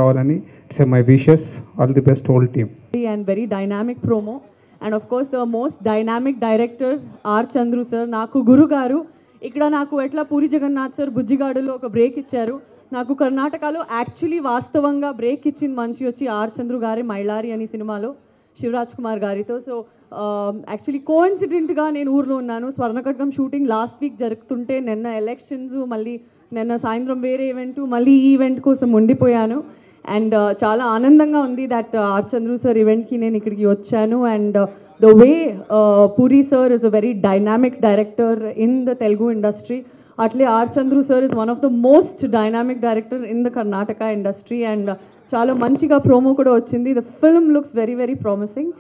రావాలని it's my wishes. All the best whole team. And very dynamic promo, and of course the most dynamic director R Chandru sir, నాకు గురు గారు. ఇక్కడ నాకు ఎట్లా puri Jagannadh sir బుజ్జిగాడులో ఒక break ఇచ్చారు, నాకు కర్ణాటకలో యాక్చువల్లీ వాస్తవంగా బ్రేక్ ఇచ్చిన మనిషి వచ్చి ఆర్ చంద్రు గారి మైలారి అనే సినిమాలో శివరాజ్ కుమార్ గారితో. సో యాక్చువల్లీ కోఇన్సిడెంట్గా నేను ఊర్లో ఉన్నాను, స్వర్ణకట్గం షూటింగ్ లాస్ట్ వీక్ జరుగుతుంటే నిన్న ఎలక్షన్స్, మళ్ళీ నిన్న సాయంత్రం వేరే ఈవెంట్, మళ్ళీ ఈ ఈవెంట్ కోసం ఉండిపోయాను. అండ్ చాలా ఆనందంగా ఉంది దట్ ఆర్ చంద్రు సార్ ఈవెంట్కి నేను ఇక్కడికి వచ్చాను. And the way Puri sir is a very dynamic director in the Telugu industry, అట్లే R Chandru sir is one of the most dynamic director in the Karnataka industry. And చాలా మంచిగా ప్రోమో కూడా వచ్చింది. The film looks very very promising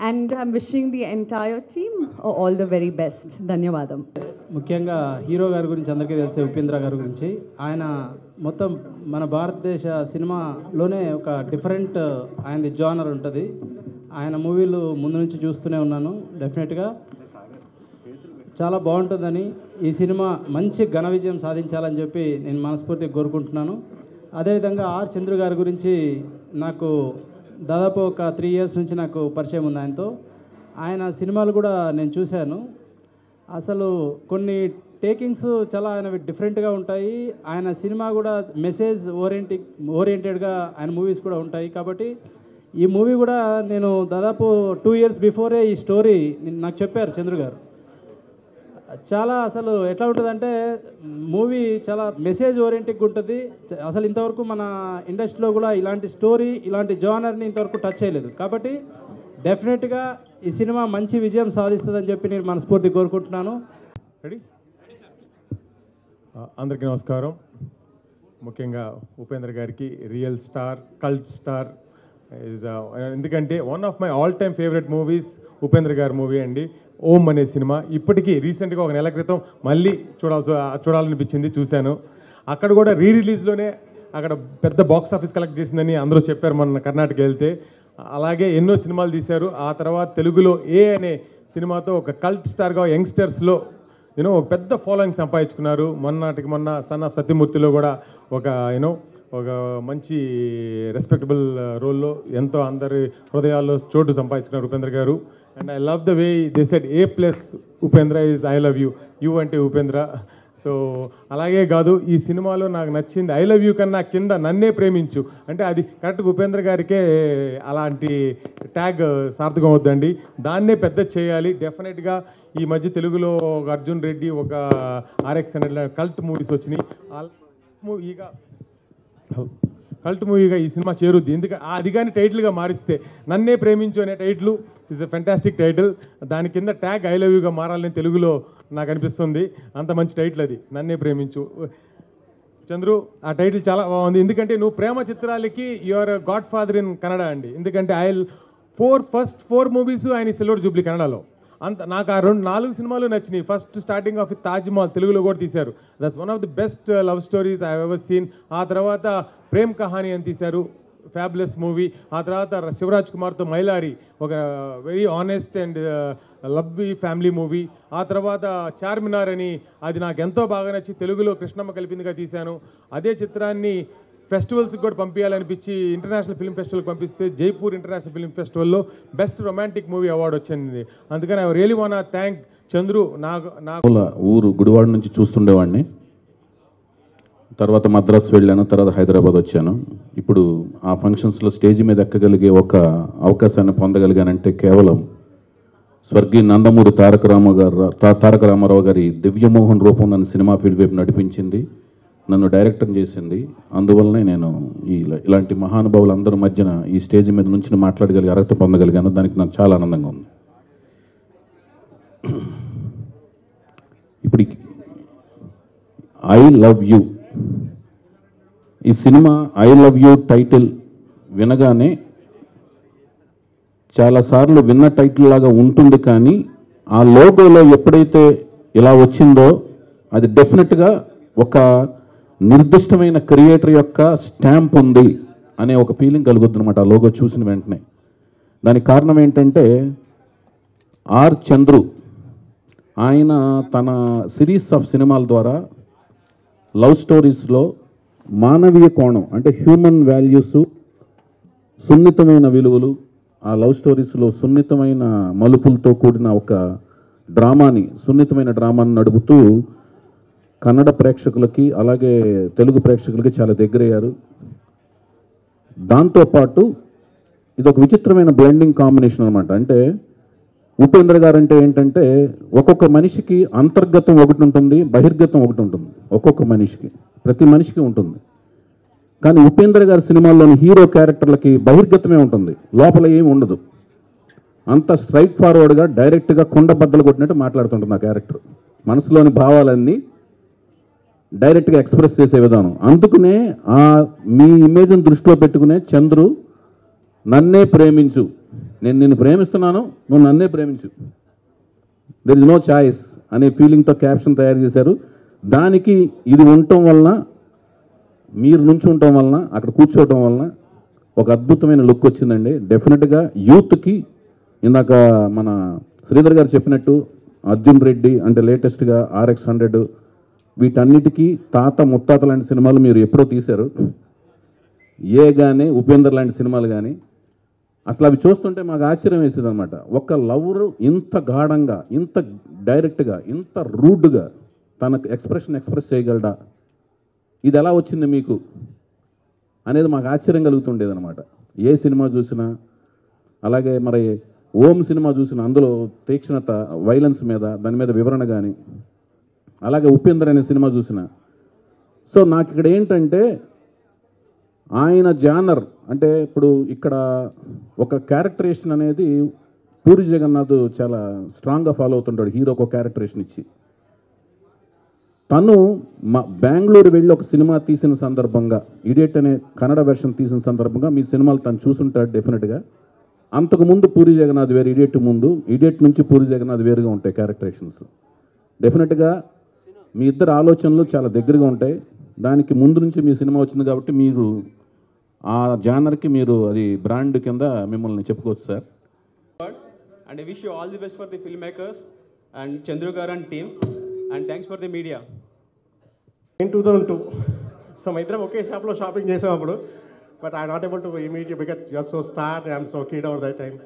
and I'm wishing the entire team all the very best. ధన్యవాదం. ముఖ్యంగా hero గారి గురించి అందరికీ తెలిసే ఉపేంద్ర గారి గురించి, ఆయన మొత్తం మన భారతదేశ సినిమాలోనే ఒక డిఫరెంట్ ఆయనది జానర్ ఉంటుంది. ఆయన మూవీలు ముందు నుంచి చూస్తూనే ఉన్నాను. డెఫినెట్గా చాలా బాగుంటుందని, ఈ సినిమా మంచి ఘన విజయం సాధించాలని చెప్పి నేను మనస్ఫూర్తిగా కోరుకుంటున్నాను. అదేవిధంగా ఆర్ చంద్రు గారి గురించి నాకు దాదాపు ఒక 3 years నుంచి నాకు పరిచయం ఉంది ఆయనతో. ఆయన సినిమాలు కూడా నేను చూశాను. అసలు కొన్ని టేకింగ్స్ చాలా ఆయన డిఫరెంట్గా ఉంటాయి. ఆయన సినిమా కూడా మెసేజ్ ఓరియంటెడ్గా ఆయన మూవీస్ కూడా ఉంటాయి. కాబట్టి ఈ మూవీ కూడా నేను దాదాపు 2 years బిఫోరే ఈ స్టోరీ నాకు చెప్పారు చంద్రు గారు. చాలా అసలు ఎట్లా ఉంటుందంటే మూవీ చాలా మెసేజ్ ఓరియంటెడ్గా ఉంటుంది. అసలు ఇంతవరకు మన ఇండస్ట్రీలో కూడా ఇలాంటి స్టోరీ, ఇలాంటి జానర్ని ఇంతవరకు టచ్ చేయలేదు. కాబట్టి డెఫినెట్గా ఈ సినిమా మంచి విజయం సాధిస్తుందని చెప్పి నేను మనస్ఫూర్తి కోరుకుంటున్నాను. రెడీ? అందరికీ నమస్కారం. ముఖ్యంగా ఉపేంద్ర గారికి real star, cult star is, ఎందుకంటే one of my all time favourite movies Upendra గారి మూవీ అండి, ఓం అనే సినిమా. ఇప్పటికీ రీసెంట్గా ఒక నెల క్రితం మళ్ళీ చూడాలనిపించింది, చూశాను. అక్కడ కూడా రిలీజ్లోనే అక్కడ పెద్ద బాక్స్ ఆఫీస్ కలెక్ట్ చేసిందని అందరూ చెప్పారు మొన్న కర్ణాటక వెళ్తే. అలాగే ఎన్నో సినిమాలు తీశారు. ఆ తర్వాత తెలుగులో ఏ అనే సినిమాతో ఒక కల్ట్ స్టార్గా యంగ్స్టర్స్లో ఒక పెద్ద ఫాలోయింగ్ సంపాదించుకున్నారు. మొన్న సన్ ఆఫ్ సత్యమూర్తిలో కూడా ఒక మంచి రెస్పెక్టబుల్ రోల్లో ఎంతో అందరి హృదయాల్లో చోటు సంపాదించుకున్నారు ఉపేంద్ర గారు. And I love the way they said A+ Upendra is I love you, you అంటే ఉపేంద్ర. సో అలాగే కాదు, ఈ సినిమాలో నాకు నచ్చింది ఐ లవ్ యూ కన్నా కింద నన్నే ప్రేమించు అంటే అది కరెక్ట్గా ఉపేంద్ర గారికే అలాంటి ట్యాగ్ సార్థకం అవుద్దండి. దాన్నే పెద్ద చేయాలి. డెఫినెట్గా ఈ మధ్య తెలుగులో ఒక అర్జున్ రెడ్డి, ఒక RX కల్ట్ మూవీస్ వచ్చినాయి. కల్ట్ మూవీగా ఈ సినిమా చేరుద్ది. ఎందుకంటే అది కానీ టైటిల్గా మారిస్తే నన్నే ప్రేమించు అనే title is a fantastic title. దాని కింద ట్యాగ్ ఐ లవ్ యూగా మారాలని తెలుగులో నాకు అనిపిస్తుంది. అంత మంచి టైటిల్ అది, నన్నే ప్రేమించు. చంద్రు, ఆ టైటిల్ చాలా బాగుంది. ఎందుకంటే నువ్వు ప్రేమ చిత్రాలకి your godfather in Kannada అండి. ఎందుకంటే ఫస్ట్ 4 మూవీస్ ఆయన సిల్వర్ జూబ్లీ కన్నడలో. నాకు ఆ 4 సినిమాలు నచ్చినాయి. ఫస్ట్ స్టార్టింగ్ ఆఫ్ తాజ్మహల్ తెలుగులో కూడా తీశారు. That's one of the best love stories I ever seen. ఆ తర్వాత ప్రేమ్ కహాని అని తీశారు, ఫ్యాబులస్ మూవీ. ఆ తర్వాత శివరాజ్ కుమార్తో మైలారి, ఒక very honest and lovely family movie. ఆ తర్వాత చార్మినార్ అని, అది నాకు ఎంతో బాగా నచ్చి తెలుగులో కృష్ణమ్మ కలిపిందిగా తీశాను. అదే చిత్రాన్ని ఫెస్టివల్స్కి కూడా పంపించాలనిపించి ఇంటర్నేషనల్ ఫిల్మ్ ఫెస్టివల్కి పంపిస్తే జైపూర్ ఇంటర్నేషనల్ ఫిల్మ్ ఫెస్టివల్లో బెస్ట్ రొమాంటిక్ మూవీ అవార్డు వచ్చింది. అందుకని I really want to thank Chandru. నాకు ఊరు గుడివాడ నుంచి చూస్తుండేవాడిని. తర్వాత మద్రాసు వెళ్ళాను, తర్వాత హైదరాబాద్ వచ్చాను. ఇప్పుడు ఆ ఫంక్షన్స్లో స్టేజ్ మీద ఎక్కగలిగే ఒక అవకాశాన్ని పొందగలిగానంటే కేవలం స్వర్గీయ నందమూరి తారక రామారావు గారి దివ్యమోహన్ రూపం నన్ను సినిమా ఫీల్డ్ వైపు నడిపించింది, నన్ను డైరెక్టర్ చేసింది. అందువల్లనే నేను ఇలాంటి మహానుభావులందరి మధ్యన ఈ స్టేజ్ మీద నుంచి మాట్లాడగలిగే అర్హత పొందగలిగాను. దానికి నాకు చాలా ఆనందంగా ఉంది. ఇప్పుడు ఐ లవ్ యూ, ఈ cinema I love you title వినగానే చాలాసార్లు విన్న టైటిల్ లాగా ఉంటుంది, కానీ ఆ లోగోలో ఎప్పుడైతే ఇలా వచ్చిందో అది డెఫినెట్గా ఒక నిర్దిష్టమైన క్రియేటర్ యొక్క స్టాంప్ ఉంది అనే ఒక ఫీలింగ్ కలుగుతుంది అన్నమాట ఆ లోగో చూసిన వెంటనే. దానికి కారణం ఏంటంటే ఆర్ చంద్రు ఆయన తన సిరీస్ ఆఫ్ సినిమాల ద్వారా లవ్ స్టోరీస్లో మానవీయ కోణం అంటే హ్యూమన్ వాల్యూస్, సున్నితమైన విలువలు, ఆ లవ్ స్టోరీస్లో సున్నితమైన మలుపులతో కూడిన ఒక సున్నితమైన డ్రామాని నడుపుతూ కన్నడ ప్రేక్షకులకి అలాగే తెలుగు ప్రేక్షకులకి చాలా దగ్గరయ్యారు. దాంతోపాటు ఇది ఒక విచిత్రమైన బ్లెండింగ్ కాంబినేషన్ అనమాట. అంటే ఉపేంద్ర గారు అంటే ఏంటంటే ఒక్కొక్క మనిషికి అంతర్గతం ఒకటి ఉంటుంది, బహిర్గతం ఒకటి ఉంటుంది. ఒక్కొక్క మనిషికి, ప్రతి మనిషికి ఉంటుంది. కానీ ఉపేంద్ర గారి సినిమాల్లోని హీరో క్యారెక్టర్లకి బహిర్గతమే ఉంటుంది, లోపల ఏమి ఉండదు. అంత స్ట్రైట్ ఫార్వర్డ్గా డైరెక్ట్గా కొండ బద్దలు కొట్టినట్టు మాట్లాడుతుంటుంది ఆ క్యారెక్టర్. మనసులోని భావాలన్నీ డైరెక్ట్గా ఎక్స్ప్రెస్ చేసే విధానం. అందుకనే మీ ఇమేజ్ని దృష్టిలో పెట్టుకునే చంద్రు నన్నే ప్రేమించు, నేను నిన్ను ప్రేమిస్తున్నాను, నువ్వు నన్నే ప్రేమించు, దెర్ ఇస్ నో చాయిస్ అనే ఫీలింగ్తో క్యాప్షన్ తయారు చేశారు. దానికి ఇది ఉండటం వలన, మీరు నుంచి ఉండటం వలన, అక్కడ కూర్చోవటం వలన ఒక అద్భుతమైన లుక్ వచ్చిందండి. డెఫినెట్గా యూత్కి, ఇందాక మన శ్రీధర్ గారు చెప్పినట్టు అర్జున్ రెడ్డి అంటే లేటెస్ట్గా RX-100, వీటన్నిటికీ తాత ముత్తాత లాంటి సినిమాలు మీరు ఎప్పుడో తీశారు. కానీ ఉపేందర్ లాంటి సినిమాలు కానీ అసలు అవి చూస్తుంటే మాకు ఆశ్చర్యం వేసేది అనమాట. ఒక లవరు ఇంత గాఢంగా, ఇంత డైరెక్ట్గా, ఇంత రూడ్గా తనకు ఎక్స్ప్రెస్ చేయగలడా, ఇది ఎలా వచ్చింది మీకు అనేది మాకు ఆశ్చర్యం కలుగుతుండేది అనమాట. ఏ సినిమా చూసినా, అలాగే మరి ఓం సినిమా చూసినా అందులో తీక్షణత, వైలెన్స్ మీద, దాని మీద వివరణ కానీ, అలాగే ఉపేందర్ అనే సినిమా చూసిన. సో నాకు ఇక్కడ ఏంటంటే ఆయన జానర్ అంటే ఇప్పుడు ఇక్కడ ఒక క్యారెక్టరేషన్ అనేది పూరి జగన్నాథ్ చాలా స్ట్రాంగ్గా ఫాలో అవుతుంటాడు. హీరోకి ఒక క్యారెక్టరేషన్ ఇచ్చి, తను బెంగళూరు వెళ్ళి ఒక సినిమా తీసిన సందర్భంగా, ఇడియట్ అనే కన్నడ వెర్షన్ తీసిన సందర్భంగా మీ సినిమాలు తను చూసుంటాడు డెఫినెట్గా. అంతకుముందు పూరి జగన్నాథ్ వేరు, ఇడియట్ నుంచి పూరి జగన్నాథ్ వేరుగా ఉంటాయి క్యారెక్టరేషన్స్. డెఫినెట్గా మీ ఇద్దరు ఆలోచనలు చాలా దగ్గరగా ఉంటాయి. దానికి ముందు నుంచి మీ సినిమా వచ్చింది కాబట్టి మీరు ఆ జానర్కి మీరు అది బ్రాండ్ కింద మిమ్మల్ని చెప్పుకోవచ్చు sir. And I wish you all the best for the filmmakers and Chandru garu and team, and thanks for the media. In 2002, so my iddram oke shop lo shopping chesam appudu, but I am not able to meet you because you are so star and I am so kid over that time,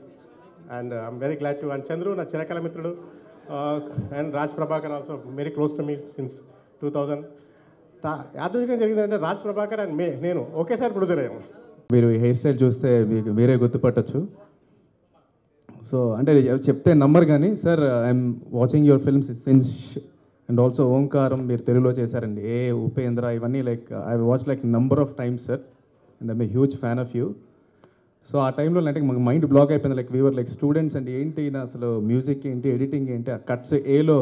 and I am very glad to. And Chandru na chirakala mitrudu, and Raj Prabhakar also very close to me since 2000. యాదృచ్ఛికంగా జరిగిందంటే Raj Prabhakar and నేను ఒకేసారి producer అయ్యాము. మీరు hair style చూస్తే మీకు మీరే గుర్తుపట్టచ్చు. So అంటే చెప్తే నమ్మరు కానీ sir, I'm watching your films since, and also Omkaram మీరు తెలుగులో చేశారండి, ఉపేంద్ర, ఇవన్నీ like I watch like number of times sir, and I'm a huge fan of you. So ఆ టైంలో అంటే మాకు మైండ్ బ్లాక్ అయిపోయింది, like we were like students and ఏంటి అసలు మ్యూజిక్ ఏంటి, ఎడిటింగ్ ఏంటి, ఆ కట్స్ ఏలో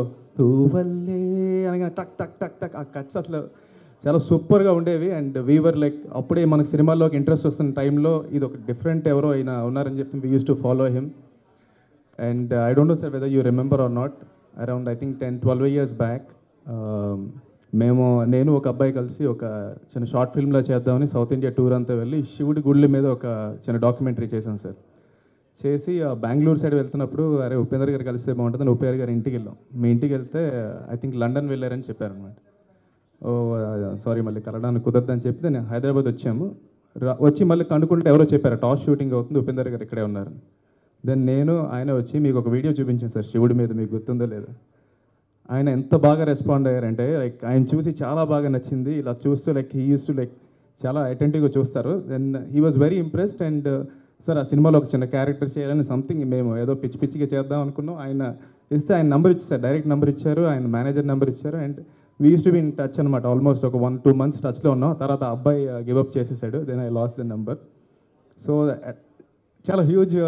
వల్లే అనగా టక్ టక్ టక్ టక్, ఆ కట్స్ అసలు చాలా సూపర్గా ఉండేవి. అండ్ వీవర్ లైక్ అప్పుడే మనకు సినిమాల్లోకి ఇంట్రెస్ట్ వస్తున్న టైంలో ఇది ఒక డిఫరెంట్ ఎవరో అయినా ఉన్నారని చెప్పి we use to follow him. And I don't know sir whether you remember or not, around I think 10-12 years back నేను ఒక అబ్బాయి కలిసి ఒక చిన్న షార్ట్ ఫిల్మ్లో చేద్దామని సౌత్ ఇండియా టూర్ అంతా వెళ్ళి శివుడి గుళ్ళ మీద ఒక చిన్న డాక్యుమెంటరీ చేశాం సార్. చేసి బెంగళూరు సైడ్ వెళ్తున్నప్పుడు అరే ఉపేంద్ర గారు కలిస్తే బాగుంటుందని ఉపేంద్ర గారి ఇంటికి వెళ్ళాం. మీ ఇంటికి వెళ్తే ఐ థింక్ లండన్ వెళ్ళారని చెప్పారనమాట. ఓ సారీ మళ్ళీ కలవడానికి కుదరదని చెప్పి నేను హైదరాబాద్ వచ్చాము. వచ్చి మళ్ళీ కనుక్కుంటే ఎవరో చెప్పారు టాస్ షూటింగ్ అవుతుంది, ఉపేంద్ర గారు ఇక్కడే ఉన్నారు. దెన్ నేను ఆయన వచ్చి మీకు ఒక వీడియో చూపించాను సార్ శివుడి మీద, మీకు గుర్తుందో లేదో. ఆయన ఎంత బాగా రెస్పాండ్ అయ్యారంటే లైక్ ఆయన చూసి చాలా బాగా నచ్చింది. ఇలా చూస్తూ like he use to like చాలా అటెంటివ్గా చూస్తారు. Then he was very impressed. And sir ఆ సినిమాలో ఒక చిన్న క్యారెక్టర్ చేయాలని సంథింగ్ మేము ఏదో పిచ్చి పిచ్చిగా చేద్దాం అనుకున్నాం. ఆయన ఇస్తే ఆయన నెంబర్ ఇచ్చారు, డైరెక్ట్ నెంబర్ ఇచ్చారు, ఆయన మేనేజర్ నెంబర్ ఇచ్చారు. And we use to be in touch అనమాట. ఆల్మోస్ట్ ఒక 1-2 months టచ్లో ఉన్నాం. తర్వాత అబ్బాయి గివప్ చేసేసాడు. Then I lost the number. So చాలా huge,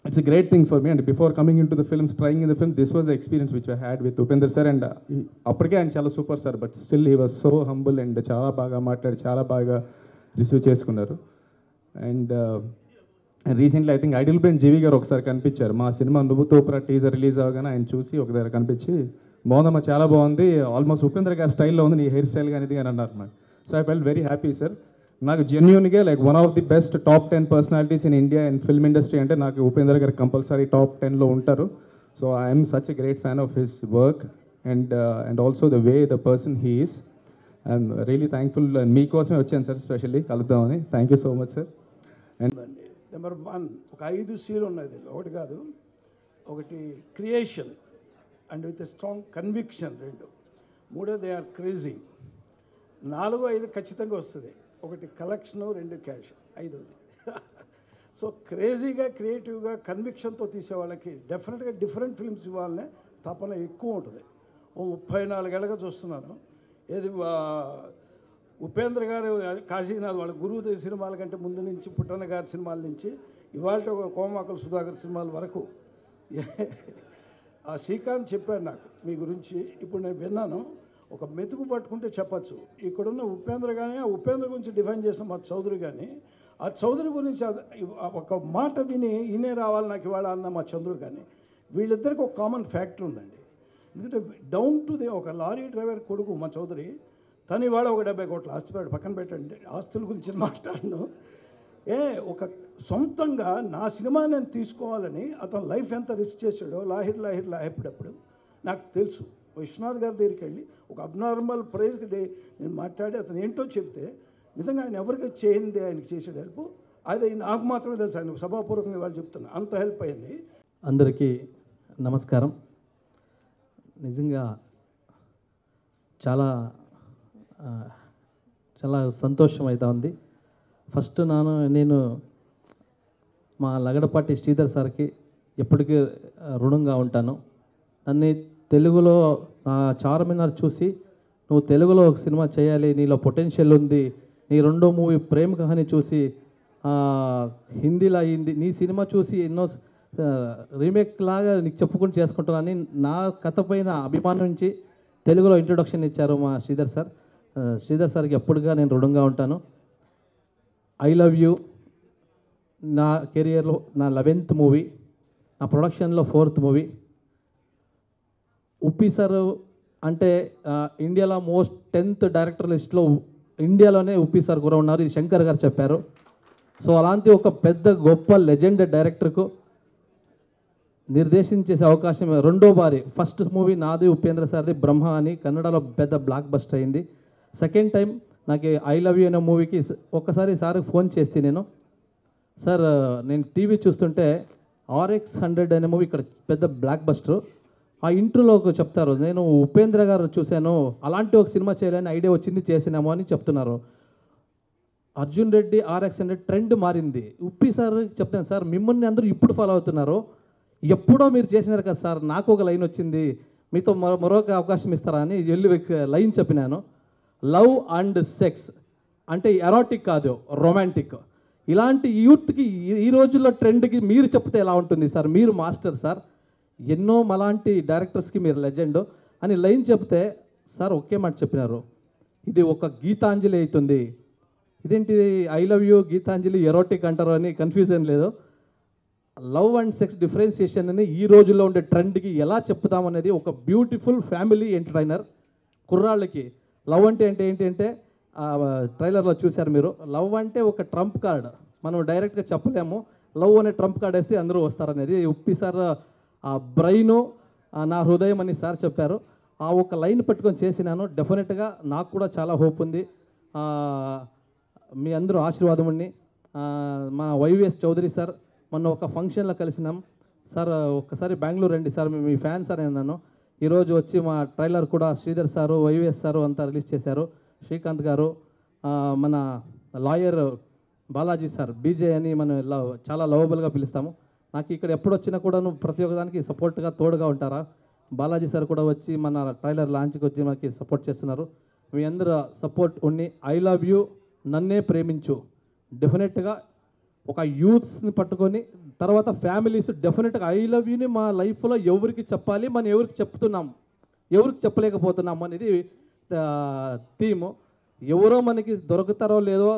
it's a great thing for me. And before coming into the films, trying in the film, this was the experience which I had with Upender sir. And apparke ఆయన చాలా super sir, but still he was so humble and చాలా బాగా మాట్లాడి చాలా బాగా receive చేసుకున్నారు. And recently I think Idlebrain Jeevi గారు ఒకసారి కనిపించారు మా సినిమా నువ్వు తోపురా టీజర్ రిలీజ్ అవ్వగానే. ఆయన చూసి ఒక దగ్గర కనిపించి బాగుందమ్మా, చాలా బాగుంది, ఆల్మోస్ట్ ఉపేంద్ర గారి స్టైల్లో ఉంది నీ హెయిర్ స్టైల్ కానీ ఇది అని అన్నారు నాకు. So I felt very happy sir. నాకు జెన్యూన్గా like one of the best top 10 personalities in India and film industry అంటే నాకు ఉపేంద్ర గారు కంపల్సరీ టాప్ 10లో ఉంటారు. So I'm such a great fan of his work and also the way the person he is. I'm really thankful. మీకోసమే వచ్చాను sir, specially కలుద్దామని. Thank you so much sir. Number 1 ఒక 5 సీలు ఉన్నాయి దీనిలో, ఒకటి కాదు. ఒకటి creation and with strong conviction 2. 3 they are crazy. 4, 5 ఖచ్చితంగా వస్తుంది. ఒకటి కలెక్షను, 2 క్యాష్, 5ది. సో క్రేజీగా, క్రియేటివ్గా, కన్విక్షన్తో తీసే వాళ్ళకి డెఫినెట్గా డిఫరెంట్ ఫిల్మ్స్ ఇవ్వాలనే తపన ఎక్కువ ఉంటుంది. 34 ఏళ్ళగా చూస్తున్నాను. ఏది ఉపేంద్ర గారు, కాశీనాథ్ వాళ్ళ గురువు సినిమాల కంటే ముందు నుంచి, పుట్టన్న గారి సినిమాల నుంచి ఇవాళ కోమాకల సుధాకర్ సినిమాల వరకు ఆ శ్రీకాంత్ చెప్పాడు నాకు మీ గురించి. ఇప్పుడు నేను విన్నాను. ఒక మెతుకు పట్టుకుంటే చెప్పచ్చు. ఇక్కడున్న ఉపేంద్ర కానీ, ఆ ఉపేంద్ర గురించి డిఫైన్ చేసిన మా చౌదరి కానీ, ఆ చౌదరి గురించి ఒక మాట వినే రావాలి నాకు ఇవాళ అన్న మా చంద్రు కానీ, వీళ్ళిద్దరికి ఒక కామన్ ఫ్యాక్టర్ ఉందండి. ఎందుకంటే డౌన్ టు ది ఒక లారీ డ్రైవర్ కొడుకు మా చౌదరి, తను ఇవాళ ఒక 70 కోట్ల ఆస్తిపాడు. పక్కన పెట్టండి, ఆస్తుల గురించి మాట్లాడను. ఒక సొంతంగా నా సినిమా నేను తీసుకోవాలని అతను లైఫ్ ఎంత రిస్క్ చేశాడో లాహిర్లాహిప్పుడు నాకు తెలుసు. విశ్వనాథ్ గారి దగ్గరికి వెళ్ళి ఒక అబ్నార్మల్ ప్రైజ్కి నేను మాట్లాడి అతను ఏంటో చెప్తే, నిజంగా ఆయన ఎవరికి చేయింది, ఆయనకి చేసాడు హెల్ప్. అది నాకు మాత్రమే తెలుసు. ఆయన సభాపూర్వకంగా వాళ్ళు చెప్తున్నా, అంత హెల్ప్ అయింది. అందరికీ నమస్కారం. నిజంగా చాలా చాలా సంతోషం అవుతా ఉంది. ఫస్ట్ నేను మా లగడపాటి శ్రీధర్ సార్కి ఎప్పటికీ రుణంగా ఉంటాను. నన్ను తెలుగులో చార్మినార్ చూసి, నువ్వు తెలుగులో ఒక సినిమా చేయాలి, నీలో పొటెన్షియల్ ఉంది, నీ 2వ మూవీ ప్రేమ కహాని చూసి హిందీలో అయింది, నీ సినిమా చూసి ఎన్నో రీమేక్ లాగా నీకు చెప్పుకుంటూ చేసుకుంటున్నాను. నా కథ పైన అభిమానం నుంచి తెలుగులో ఇంట్రొడక్షన్ ఇచ్చారు మా శ్రీధర్ సార్. శ్రీధర్ సార్కి ఎప్పుడుగా నేను రుణంగా ఉంటాను. ఐ లవ్ యూ నా కెరియర్లో నా 11th మూవీ, నా ప్రొడక్షన్లో 4th మూవీ. ఉప్పి సార్ అంటే ఇండియాలో మోస్ట్ 10th డైరెక్టర్ లిస్ట్లో ఇండియాలోనే ఉప్పి సార్ కూడా ఉన్నారు. ఇది శంకర్ గారు చెప్పారు. సో అలాంటి ఒక పెద్ద గొప్ప లెజెండ్ డైరెక్టర్కు నిర్దేశించేసే అవకాశం 2వ బారి. ఫస్ట్ మూవీ నాది, ఉపేంద్ర సార్ది బ్రహ్మ అని కన్నడలో పెద్ద బ్లాక్ బస్టర్ అయింది. సెకండ్ టైం నాకు ఐ లవ్ యూ అనే మూవీకి ఒక్కసారి సార్కి ఫోన్ చేస్తే, సార్ నేను టీవీ చూస్తుంటే RX 100 అనే మూవీ ఇక్కడ పెద్ద బ్లాక్ బస్టర్, ఆ ఇంట్రోలో చెప్తారు, నేను ఉపేంద్ర గారు చూశాను, అలాంటి ఒక సినిమా చేయాలని ఐడియా వచ్చింది, చేసినామో అని చెప్తున్నారు. అర్జున్ రెడ్డి RX 100 ట్రెండ్ మారింది. ఉప్పి సార్ చెప్తాను, సార్ మిమ్మల్ని అందరూ ఇప్పుడు ఫాలో అవుతున్నారు, ఎప్పుడో మీరు చేసినారు కదా సార్, నాకు ఒక లైన్ వచ్చింది, మీతో మరొక అవకాశం ఇస్తారా అని వెళ్ళి లైన్ చెప్పినాను. లవ్ అండ్ సెక్స్ అంటే ఎరాటిక్ కాదు, రొమాంటిక్. ఇలాంటి యూత్కి ఈ రోజుల్లో ట్రెండ్కి మీరు చెప్తే ఎలా ఉంటుంది సార్, మీరు మాస్టర్ సార్, ఎన్నో మలాంటి డైరెక్టర్స్కి మీరు లెజెండ్ అని లైన్ చెప్తే సార్ ఒకే మాట చెప్పినారు, ఇది ఒక గీతాంజలి అవుతుంది. ఇదేంటి I love you Gitanjali erotic అంటారు అని కన్ఫ్యూజన్ లేదు. లవ్ అండ్ సెక్స్ డిఫరెన్సియేషన్ అని ఈ రోజుల్లో ఉండే ట్రెండ్కి ఎలా చెప్తామనేది ఒక బ్యూటిఫుల్ ఫ్యామిలీ ఎంటర్టైనర్. కుర్రాళ్ళకి లవ్ అంటే ఏంటంటే ట్రైలర్లో చూశారు మీరు, లవ్ అంటే ఒక ట్రంప్ కార్డ్, మనం డైరెక్ట్గా చెప్పలేము, లవ్ అనే ట్రంప్ కార్డ్ వేస్తే అందరూ వస్తారనేది ఉప్పి సార్ ఆ బ్రెయిను నా హృదయం అని సార్ చెప్పారు. ఆ ఒక లైన్ పట్టుకొని చేసినాను. డెఫినెట్గా నాకు కూడా చాలా హోప్ ఉంది. మీ అందరూ ఆశీర్వాదం ఉండి, మా వైవిఎస్ చౌదరి సార్ మొన్న ఒక ఫంక్షన్లో కలిసినాం. సార్ ఒక్కసారి బెంగళూరు రండి సార్, మీ ఫ్యాన్ సార్ అన్నాను. ఈరోజు వచ్చి మా ట్రైలర్ కూడా శ్రీధర్ సారు, వైవిఎస్ సారు అంతా రిలీజ్ చేశారు. శ్రీకాంత్ గారు, మన లాయర్ బాలాజీ సార్, బీజే అని మనం చాలా లవబుల్గా పిలుస్తాము. నాకు ఇక్కడ ఎప్పుడు వచ్చినా కూడా ప్రతి ఒక్కదానికి సపోర్ట్గా తోడుగా ఉంటారా. బాలాజీ సార్ కూడా వచ్చి మన ట్రైలర్ లాంచ్కి వచ్చి మనకి సపోర్ట్ చేస్తున్నారు. మీ అందరూ సపోర్ట్ ఉండి ఐ లవ్ యూ నన్నే ప్రేమించు డెఫినెట్గా ఒక యూత్స్ని పట్టుకొని తర్వాత ఫ్యామిలీస్ డెఫినెట్గా ఐ లవ్ యూని మా లైఫ్లో ఎవరికి చెప్పాలి, మనం ఎవరికి చెప్తున్నాం, ఎవరికి చెప్పలేకపోతున్నాం అనేది థీము. ఎవరో మనకి దొరుకుతారో లేదో,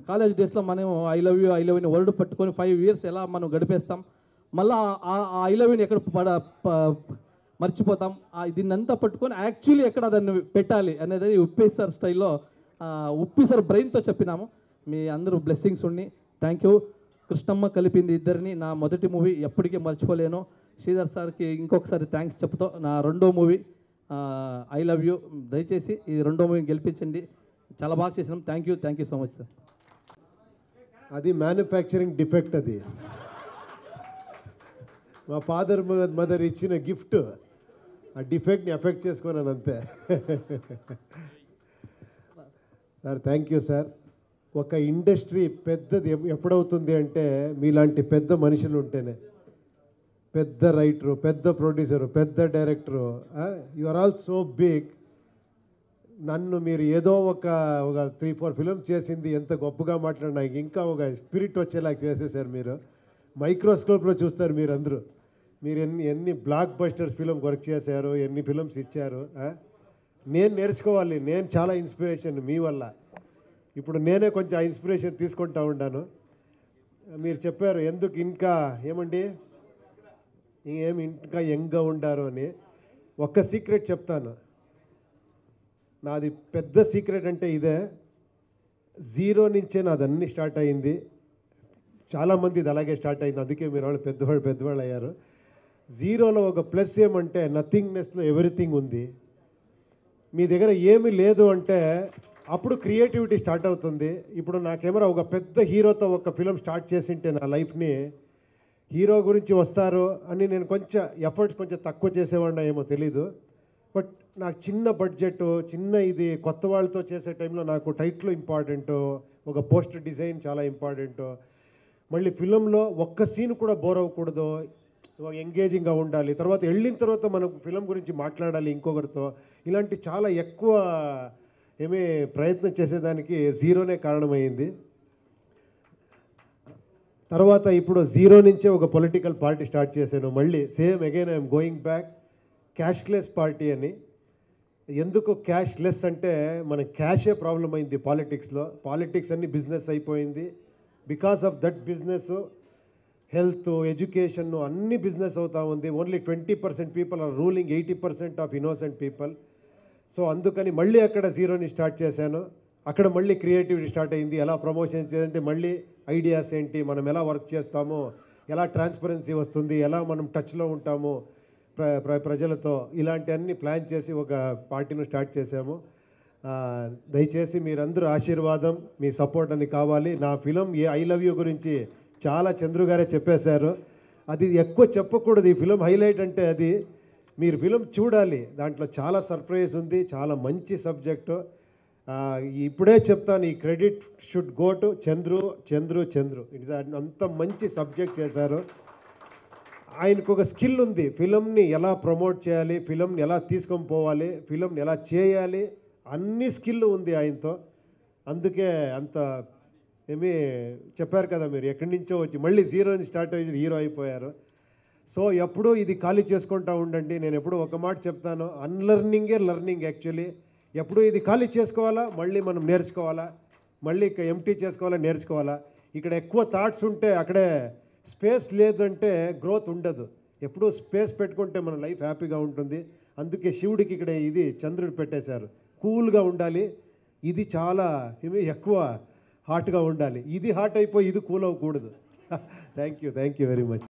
కాలేజ్ డేస్లో మనం ఐ లవ్ యూని వర్డ్ పట్టుకొని 5 years ఎలా మనం గడిపేస్తాం, మళ్ళీ ఆ ఐ లవ్ యూని ఎక్కడ మర్చిపోతాం. దీన్నంతా పట్టుకొని యాక్చువల్లీ ఎక్కడ దాన్ని పెట్టాలి అనేది ఉప్పి సార్ స్టైల్లో, ఉప్పి సార్ బ్రెయిన్తో చెప్పినాము. మీ అందరూ బ్లెస్సింగ్స్ ఉండి థ్యాంక్ యూ. కృష్ణమ్మ కలిపింది ఇద్దరిని, నా మొదటి మూవీ ఎప్పటికీ మర్చిపోలేను. శ్రీధర్ సార్కి ఇంకొకసారి థ్యాంక్స్ చెప్తూ నా 2వ మూవీ ఐ లవ్ యూ, దయచేసి ఈ 2వ మూవీని గెలిపించండి. చాలా బాగా చేసినాం. Thank you so much sir. అది మ్యానుఫ్యాక్చరింగ్ డిఫెక్ట్. అది మా ఫాదర్ మదర్ ఇచ్చిన గిఫ్ట్. ఆ డిఫెక్ట్ని ఎఫెక్ట్ చేసుకున్నాను అంతే. Sir thank you sir. ఒక ఇండస్ట్రీ పెద్దది ఎప్పుడవుతుంది అంటే మీలాంటి పెద్ద మనుషులు ఉంటేనే. పెద్ద రైటరు, పెద్ద ప్రొడ్యూసరు, పెద్ద director, you are all so big. నన్ను మీరు ఏదో ఒక 3-4 ఫిలిం చేసింది ఎంత గొప్పగా మాట్లాడినా ఇంకా ఒక స్పిరిట్ వచ్చేలాగా చేసేసారు మీరు. మైక్రోస్కోప్లో చూస్తారు మీరు అందరూ. మీరు ఎన్ని బ్లాక్ బస్టర్స్ ఫిలిం వర్క్ చేశారు, ఎన్ని ఫిలిమ్స్ ఇచ్చారు. నేను నేర్చుకోవాలి. నేను చాలా ఇన్స్పిరేషన్ మీ వల్ల. ఇప్పుడు నేనే కొంచెం ఆ ఇన్స్పిరేషన్ తీసుకుంటా ఉన్నాను. మీరు చెప్పారు ఎందుకు ఇంకా ఏమండి ఇంకా యంగ్గా ఉండారు అని. ఒక్క సీక్రెట్ చెప్తాను. నాది పెద్ద సీక్రెట్ అంటే ఇదే. 0 నుంచే నాదన్నీ స్టార్ట్ అయింది. చాలామంది ఇది అలాగే స్టార్ట్ అయింది. అందుకే మీరు వాళ్ళు పెద్దవాళ్ళు అయ్యారు. 0లో ఒక ప్లస్ ఏమంటే నథింగ్నెస్లో ఎవ్రీథింగ్ ఉంది. మీ దగ్గర ఏమీ లేదు అంటే అప్పుడు క్రియేటివిటీ స్టార్ట్ అవుతుంది. ఇప్పుడు నా కెమెరా ఒక పెద్ద హీరోతో ఒక ఫిలిం స్టార్ట్ చేసింటే నా లైఫ్ని, హీరో గురించి వస్తారు అని నేను కొంచెం ఎఫర్ట్స్ కొంచెం తక్కువ చేసేవాడినా ఏమో తెలీదు. బట్ నాకు చిన్న బడ్జెట్, చిన్న ఇది కొత్త వాళ్ళతో చేసే టైంలో నాకు టైటిల్ ఇంపార్టెంటు, ఒక పోస్టర్ డిజైన్ చాలా ఇంపార్టెంటు. మళ్ళీ ఫిలింలో ఒక్క సీన్ కూడా బోర్ అవ్వకూడదు, ఎంగేజింగ్గా ఉండాలి. తర్వాత వెళ్ళిన తర్వాత మనం ఫిలిం గురించి మాట్లాడాలి ఇంకొకరితో. ఇలాంటి చాలా ఎక్కువ ప్రయత్నం చేసేదానికి 0నే కారణమైంది. తర్వాత ఇప్పుడు 0 నుంచే ఒక పొలిటికల్ పార్టీ స్టార్ట్ చేశాను. మళ్ళీ same again I'm going back, cashless party అని. ఎందుకు క్యాష్లెస్ అంటే మన క్యాషే ప్రాబ్లం అయింది పాలిటిక్స్లో. పాలిటిక్స్ అన్ని బిజినెస్ అయిపోయింది. Because of that business health, education అన్ని బిజినెస్ అవుతా ఉంది. Only 20% people are ruling 80% of innocent people. So అందుకని మళ్ళీ అక్కడ 0ని స్టార్ట్ చేశాను. అక్కడ మళ్ళీ క్రియేటివిటీ స్టార్ట్ అయింది. ఎలా ప్రమోషన్ చేయాలంటే మళ్ళీ ఐడియాస్ ఏంటి, మనం ఎలా వర్క్ చేస్తామో, ఎలా ట్రాన్స్పరెన్సీ వస్తుంది, ఎలా మనం టచ్లో ఉంటాము ప్రజలతో, ఇలాంటివన్నీ ప్లాన్ చేసి ఒక పార్టీని స్టార్ట్ చేశాము. దయచేసి మీరందరూ ఆశీర్వాదం, మీ సపోర్ట్ అని కావాలి. నా ఫిలం ఐ లవ్ యూ గురించి చాలా చంద్రు గారే చెప్పేశారు. అది ఎక్కువ చెప్పకూడదు. ఈ ఫిలం హైలైట్ అంటే అది మీరు ఫిలం చూడాలి. దాంట్లో చాలా సర్ప్రైజ్ ఉంది, చాలా మంచి సబ్జెక్టు. ఇప్పుడే చెప్తాను, ఈ credit should go to Chandru. It's అంత మంచి సబ్జెక్ట్ చేశారు. ఆయనకు ఒక స్కిల్ ఉంది. ఫిలంని ఎలా ప్రమోట్ చేయాలి, ఫిలంని ఎలా తీసుకొని పోవాలి, ఫిలంని ఎలా చేయాలి, అన్ని స్కిల్ ఉంది ఆయనతో. అందుకే అంత చెప్పారు కదా మీరు, ఎక్కడి నుంచో వచ్చి మళ్ళీ 0 స్టార్ట్ అయ్యి హీరో అయిపోయారు. సో ఎప్పుడూ ఇది ఖాళీ చేసుకుంటూ ఉండండి. నేను ఎప్పుడూ ఒక మాట చెప్తాను, అన్లర్నింగే లర్నింగ్ యాక్చువల్లీ. ఎప్పుడూ ఇది ఖాళీ చేసుకోవాలా, మళ్ళీ మనం నేర్చుకోవాలా, మళ్ళీ ఎంటీ చేసుకోవాలా, నేర్చుకోవాలా. ఇక్కడ ఎక్కువ థాట్స్ ఉంటే అక్కడే స్పేస్ లేదంటే గ్రోత్ ఉండదు. ఎప్పుడూ స్పేస్ పెట్టుకుంటే మన లైఫ్ హ్యాపీగా ఉంటుంది. అందుకే శివుడికి ఇక్కడ ఇది చంద్రుడు పెట్టేశారు. కూల్గా ఉండాలి. ఇది చాలా ఎక్కువ హాట్గా ఉండాలి. ఇది హాట్ అయిపోయి ఇది కూల్ అవ్వకూడదు. Thank you very much.